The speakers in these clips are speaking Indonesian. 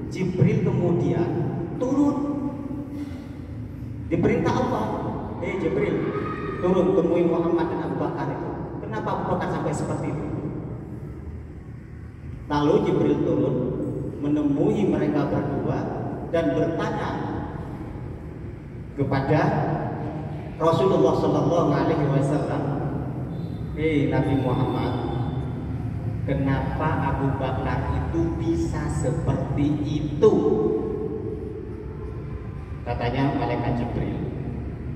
Jibril kemudian turun, diperintah Allah, Jibril turun temui Muhammad dan Abu Bakar itu. Kenapa Abu Bakar sampai seperti itu? Lalu Jibril turun menemui mereka berdua dan bertanya kepada Rasulullah Shallallahu Alaihi Wasallam, Nabi Muhammad, kenapa Abu Bakar itu bisa seperti itu? Katanya malaikat Jibril.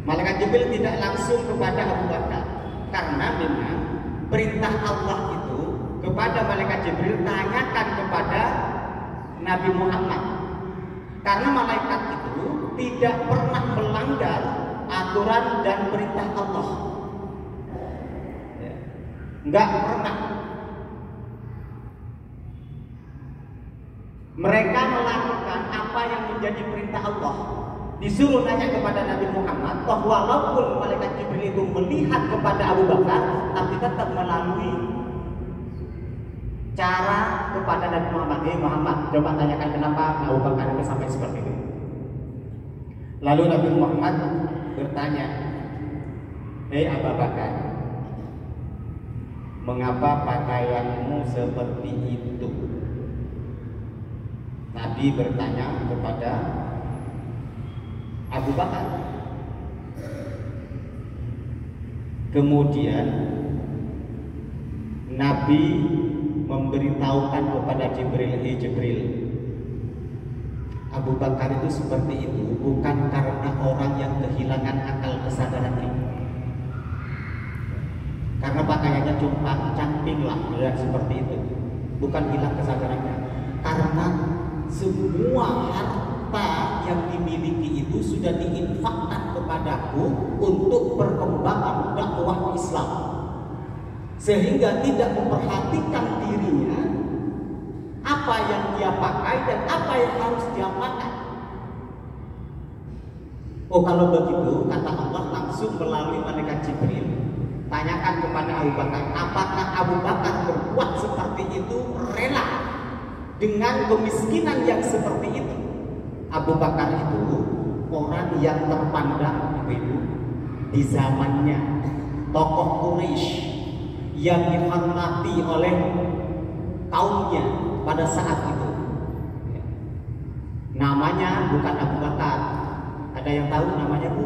Malaikat Jibril tidak langsung kepada Abu Bakar, karena memang perintah Allah itu kepada malaikat Jibril, tanyakan kepada Nabi Muhammad. Karena malaikat itu tidak pernah melanggar aturan dan perintah Allah. Enggak pernah. Mereka melakukan apa yang menjadi perintah Allah. Disuruh nanya kepada Nabi Muhammad, toh walaupun malaikat Jibril itu melihat kepada Abu Bakar, tapi tetap melalui cara kepada Nabi Muhammad. Muhammad, coba tanyakan kenapa Abu Bakar itu sampai seperti itu. Lalu Nabi Muhammad bertanya, Abu Bakar, mengapa pakaianmu seperti itu? Nabi bertanya kepada Abu Bakar. Kemudian Nabi memberitahukan kepada Jibril, Jibril, Abu Bakar itu seperti itu bukan karena orang yang kehilangan akal kesadaran ini, karena pakaiannya compang-camping lah, ya, seperti itu, bukan hilang kesadarannya, karena semua harta yang dimiliki itu sudah diinfakkan kepadaku untuk perkembangan dakwah Islam, sehingga tidak memperhatikan dirinya apa yang dia pakai dan apa yang harus dia pakai. Oh, kalau begitu, kata Allah langsung melalui malaikat Jibril, tanyakan kepada Abu Bakar, apakah Abu Bakar berbuat seperti itu rela dengan kemiskinan yang seperti itu? Abu Bakar itu orang yang terpandang itu di zamannya, tokoh Quraisy yang dihormati oleh kaumnya pada saat itu. Namanya bukan Abu Bakar. Ada yang tahu namanya, Bu?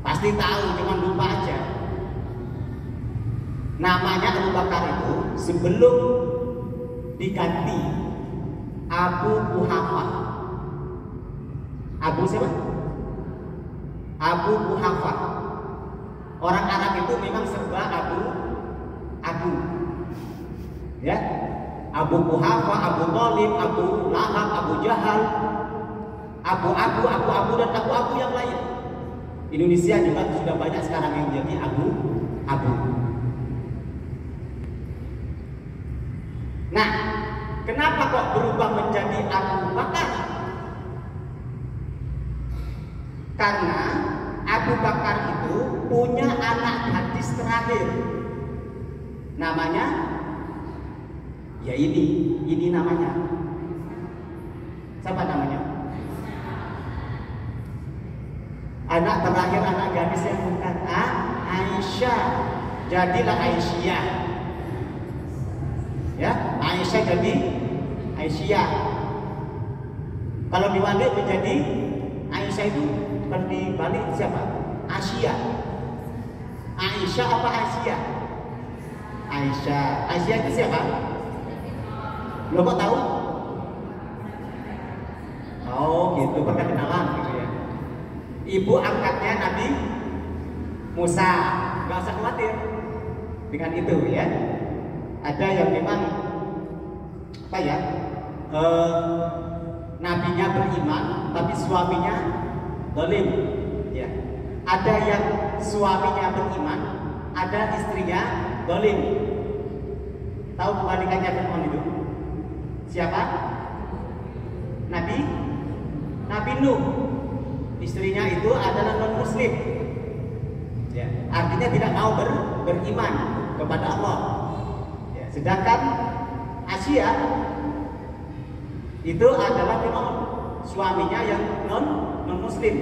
Pasti tahu, cuma lupa aja. Namanya Abu Bakar itu sebelum diganti Abu Quhafa. Abu siapa? Abu Quhafa. Orang Arab itu memang serba Abu. Ya, Abu Quhafa, Abu Thalib, Abu Lahab, Abu Jahal, Abu dan Abu yang lain. Indonesia juga sudah banyak sekarang yang jadi Abu. Nah, kenapa kok berubah menjadi Abu Bakar? Karena Abu Bakar itu punya anak gadis terakhir. Namanya, ya ini namanya. Siapa namanya? Anak terakhir, anak gadis yang bukan Aisyah. Jadilah Aisyah. Ya, Aisyah jadi Aisyah. Kalau dibalik menjadi Aisyah itu dibalik siapa? Asia. Aisyah apa Asia? Aisyah itu siapa? Lo kok tahu? Oh gitu, perkenalan gitu ya. Ibu angkatnya Nabi Musa. Gak usah khawatir dengan itu ya. Ada yang memang apa ya, nabinya beriman tapi suaminya zalim ya. Ada yang suaminya beriman, ada istrinya zalim. Tahu kebalikannya Fir'aun itu siapa? Nabi Nuh. Istrinya itu adalah non muslim ya. Artinya tidak mau beriman kepada Allah ya. Sedangkan Asia Itu adalah suaminya yang non muslim.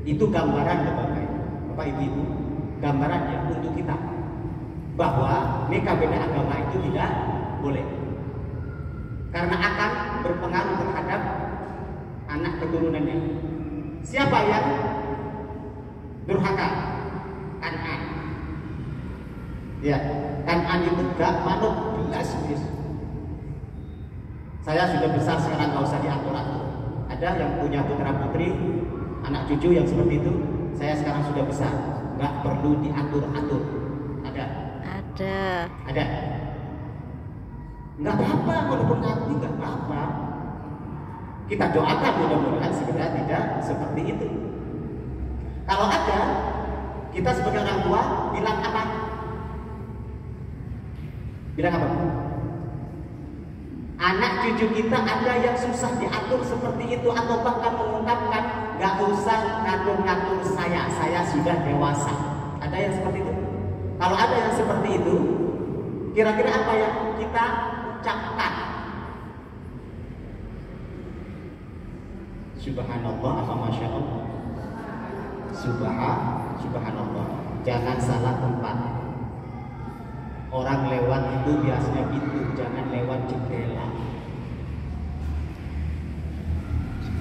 Itu gambaran Bapak Ibu, gambarannya untuk kita bahwa nikah beda agama itu tidak boleh, karena akan berpengaruh terhadap anak keturunannya. Siapa yang durhaka? Kan'an. Ya, Kan'an itu gak manut belas. Saya sudah besar sekarang, gak usah diatur-atur. Ada yang punya putra putri, anak cucu yang seperti itu. Saya sekarang sudah besar, gak perlu diatur-atur. Ada? Ada. Nggak apa-apa, walaupun ngaku nggak apa-apa. Kita doakan mudah-mudahan segera tidak seperti itu. Kalau ada, kita sebagai orang tua bilang apa? Bilang apa? Anak cucu kita ada yang susah diatur seperti itu, atau bahkan mengungkapkan nggak usah ngatur-ngatur saya sudah dewasa. Ada yang seperti itu? Kalau ada yang seperti itu, kira-kira apa yang kita ucapkan? Subhanallah apa Masya Allah? Subhanallah. Jangan salah tempat. Orang lewat itu biasanya pintu, jangan lewat jendela,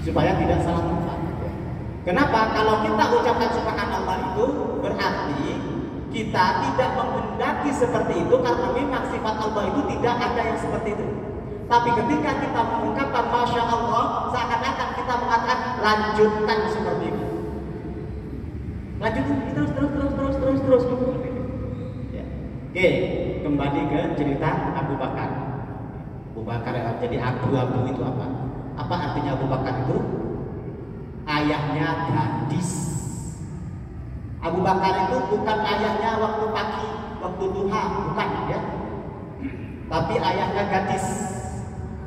supaya tidak salah tempat. Kenapa? Kalau kita ucapkan subhanallah itu berarti kita tidak menghendaki seperti itu, karena memang sifat Allah itu tidak ada yang seperti itu. Tapi ketika kita mengungkapkan Masya Allah, seakan-akan kita mengatakan lanjutkan seperti itu. Lanjutkan terus. Ya. Oke, kembali ke cerita Abu Bakar. Abu Bakar jadi abu-abu itu apa? Apa artinya Abu Bakar itu? Ayahnya gadis. Abu Bakar itu bukan ayahnya waktu pagi, waktu duha, bukan ya. Tapi ayahnya gadis.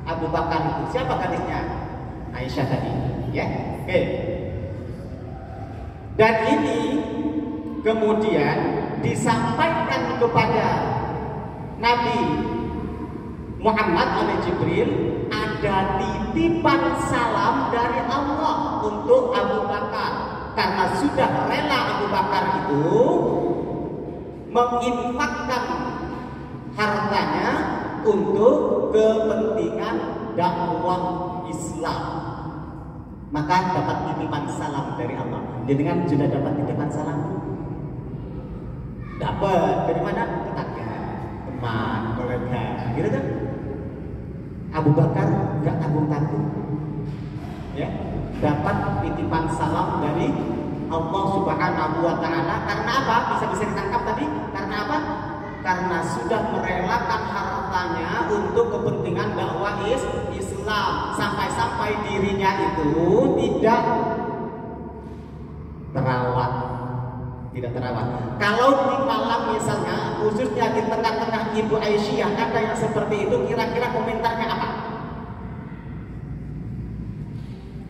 Abu Bakar itu siapa gadisnya? Aisyah tadi, ya. Oke. Dan ini kemudian disampaikan kepada Nabi Muhammad oleh Jibril, ada titipan salam dari Allah untuk Abu Bakar, karena sudah rela Abu Bakar itu menginfakkan hartanya untuk kepentingan dakwah Islam, maka dapat titipan salam dari Allah. Dengan sudah dapat titipan salam, dapat dari mana? Tetangga, teman, kolega, gitu kan? Abu Bakar nggak tanggung-tanggung, ya, dapat titipan salam dari Allah Subhanahu Wa Taala. Karena apa? Bisa ditangkap tadi? Karena apa? Karena sudah merelakan hartanya untuk kepentingan dakwah Islam, sampai-sampai dirinya itu tidak terawat. Kalau di malam misalnya, khususnya di tengah-tengah Ibu Aisyah ada yang seperti itu, kira-kira komentarnya apa?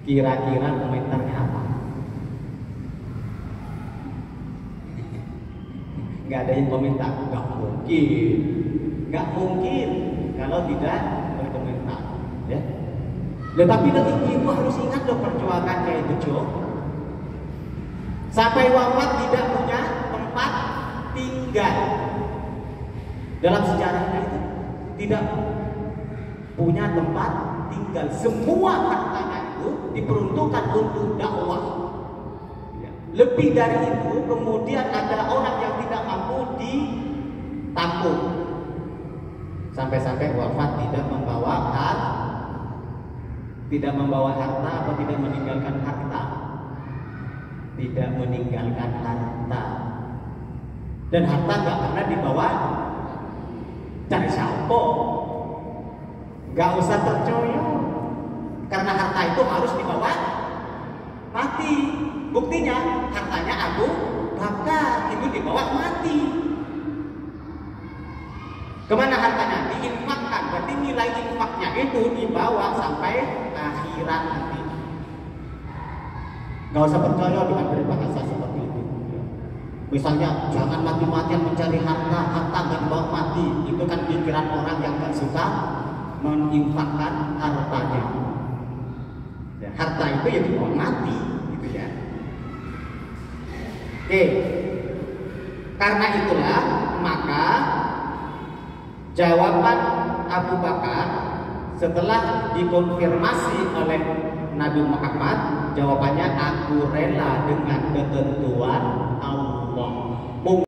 Kira-kira komentarnya apa? Nggak ada yang komentar, nggak mungkin kalau tidak berkomentar, ya. Tetapi nanti ibu harus ingat loh perjuangannya itu, Jo. Sampai wafat tidak punya tempat tinggal. Dalam sejarahnya itu tidak punya tempat tinggal. Semua hartanya itu diperuntukkan untuk dakwah. Lebih dari itu, kemudian ada orang yang tidak mampu ditampung, sampai-sampai wafat tidak membawa harta atau tidak meninggalkan harta. Dan harta nggak pernah dibawa dari siapa. Nggak usah percaya, karena harta itu harus dibawa mati. Buktinya hartanya Abu Bakar itu dibawa mati. Kemana hartanya? Diinfakkan. Berarti nilai infaknya itu dibawa sampai akhirat nanti. Gak usah percaya dengan berbahasa seperti itu. Misalnya jangan mati-matian mencari harta gak dibawa mati. Itu kan pikiran orang yang gak suka menginfakkan hartanya. Ya, harta itu ya dihormati, gitu ya. Oke, karena itulah maka jawaban Abu Bakar setelah dikonfirmasi oleh Nabi Muhammad, jawabannya aku rela dengan ketentuan